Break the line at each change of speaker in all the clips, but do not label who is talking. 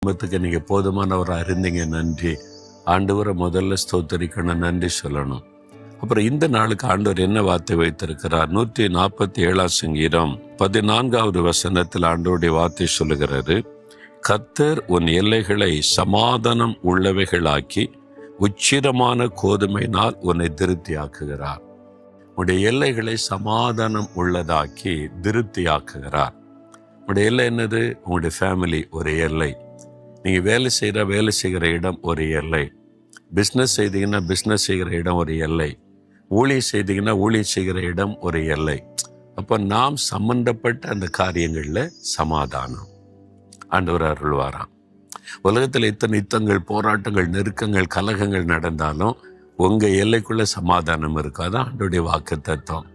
குடும்பத்துக்கு நீங்கள் போதுமானவராக இருந்தீங்க, நன்றி. ஆண்டவரை முதல்ல ஸ்தோத்தரிக்கணும், நன்றி சொல்லணும். அப்புறம் இந்த நாளுக்கு ஆண்டவர் என்ன வார்த்தை வைத்திருக்கிறார்? 147 சங்கீதம் 14வது வசனத்தில் ஆண்டவருடைய வார்த்தை சொல்லுகிறாரு, கர்த்தர் உன் எல்லைகளை சமாதானம் உள்ளவைகளாக்கி உச்சிரமான கோதுமையினால் உன்னை திருப்தியாக்குகிறார். உன்னுடைய எல்லைகளை சமாதானம் உள்ளதாக்கி திருப்தியாக்குகிறார். உங்களுடைய எல்லை என்னது? உங்களுடைய ஃபேமிலி ஒரு எல்லை. நீங்கள் வேலை செய்கிற இடம் ஒரு எல்லை. பிஸ்னஸ் செய்தீங்கன்னா பிஸ்னஸ் செய்கிற இடம் ஒரு எல்லை. ஊழியம் செய்தீங்கன்னா ஊழியம் செய்கிற இடம் ஒரு எல்லை. அப்போ நாம் சம்பந்தப்பட்ட அந்த காரியங்களில் சமாதானம் ஆண்டவர் அருள்வாராம். உலகத்தில் இத்தனை யுத்தங்கள், போராட்டங்கள், நெருக்கங்கள், கலகங்கள் நடந்தாலும் உங்கள் எல்லைக்குள்ளே சமாதானம் இருக்காது. ஆண்டவருடைய வாக்கு தத்துவம்.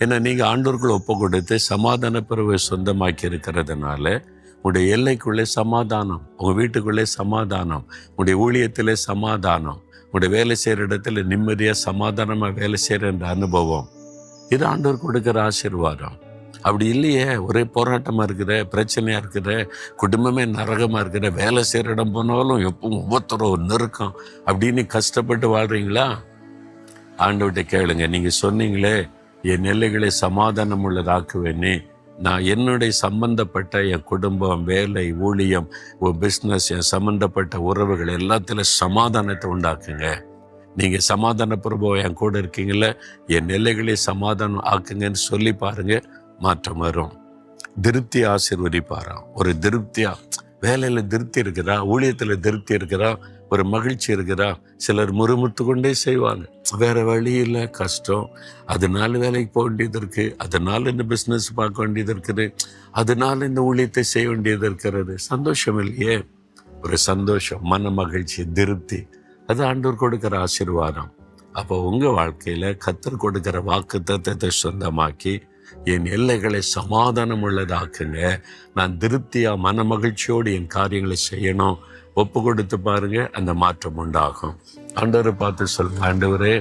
ஏன்னா நீங்கள் ஆண்டவர்கள் ஒப்பு கொடுத்து சமாதான பிறவை சொந்தமாக்கி இருக்கிறதுனால உங்களுடைய எல்லைக்குள்ளே சமாதானம், உங்கள் வீட்டுக்குள்ளே சமாதானம், உங்களுடைய ஊழியத்திலே சமாதானம், உங்களுடைய வேலை செய்கிற இடத்துல நிம்மதியாக சமாதானமாக வேலை செய்கிற அனுபவம், இது ஆண்டவர் கொடுக்குற ஆசீர்வாதம். அப்படி இல்லையே, ஒரே போராட்டமாக இருக்கிற, பிரச்சனையாக இருக்கிற, குடும்பமே நரகமாக இருக்கிற, வேலை செய்கிற இடம் போனாலும் எப்பவும் ஒவ்வொருத்தரும் நெருக்கம் அப்படின்னு கஷ்டப்பட்டு வாழ்கிறீங்களா? ஆண்டவர்கிட்ட கேளுங்க. நீங்கள் சொன்னீங்களே, என் எல்லைகளை சமாதானம் உள்ளதாக்குவேனே, நான் என்னுடைய சம்பந்தப்பட்ட என் குடும்பம், வேலை, ஊழியம், பிஸ்னஸ், என் சம்பந்தப்பட்ட உறவுகள் எல்லாத்திலும் சமாதானத்தை உண்டாக்குங்க. நீங்கள் சமாதான பிரபுவம் என் கூட இருக்கீங்கள, என் எல்லைகளை சமாதானம் ஆக்குங்கன்னு சொல்லி பாருங்க, மாற்றம் வரும். திருப்தி ஆசீர்வதிப்பாராம். ஒரு திருப்தியா வேலையில் திருப்தி இருக்குதா, ஊழியத்தில் திருப்தி இருக்குதா, ஒரு மகிழ்ச்சி இருக்குதா? சிலர் முறுமுறுத்து கொண்டே செய்வாங்க. வேற வழி இல்லை, கஷ்டம், அதனால வேலைக்கு போக வேண்டியது இருக்கு, அதனால இந்த பிஸ்னஸ் பார்க்க வேண்டியது இருக்குது, அதனால இந்த ஊழியத்தை செய்ய வேண்டியது இருக்கிறது. சந்தோஷம் இல்லையே? ஒரு சந்தோஷம், மன மகிழ்ச்சி, திருப்தி, அது ஆண்டவர் கொடுக்கிற ஆசீர்வாதம். அப்போ உங்கள் வாழ்க்கையில் கர்த்தர் கொடுக்கிற வாக்கு தத்தத்தை சொந்தமாக்கி என் எல்லைகளை சமாதானம் உள்ளதாக்குங்க. நான் திருப்தியாக மன மகிழ்ச்சியோடு என் காரியங்களை செய்யணும். ஒப்பு கொடுத்து பாருங்க, அந்த மாற்றம் உண்டாகும். ஆண்டவரை பார்த்து சொல்லுங்க, ஆண்டவரே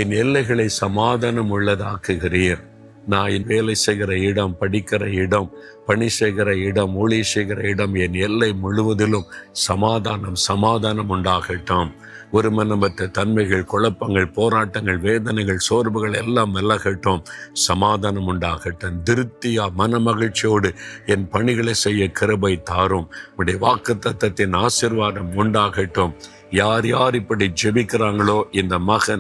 என் எல்லைகளை சமாதானம் உள்ளதாக்குகிறீர். நான் என் வேலை செய்கிற இடம், படிக்கிற இடம், பணி செய்கிற இடம், ஊழிய செய்கிற இடம், என் எல்லை முழுவதிலும் சமாதானம் உண்டாகட்டும். ஒரு மனமற்ற தன்மைகள், குழப்பங்கள், போராட்டங்கள், வேதனைகள், சோர்வுகள் எல்லாம் விலகட்டும். சமாதானம் உண்டாகட்டும். திருப்தியா மன மகிழ்ச்சியோடு என் பணிகளை செய்ய கிருபை தாரும். உடைய வாக்கு தத்தத்தின் ஆசீர்வாதம் உண்டாகட்டும். யார் யார் இப்படி ஜெபிக்கிறாங்களோ, இந்த மகன்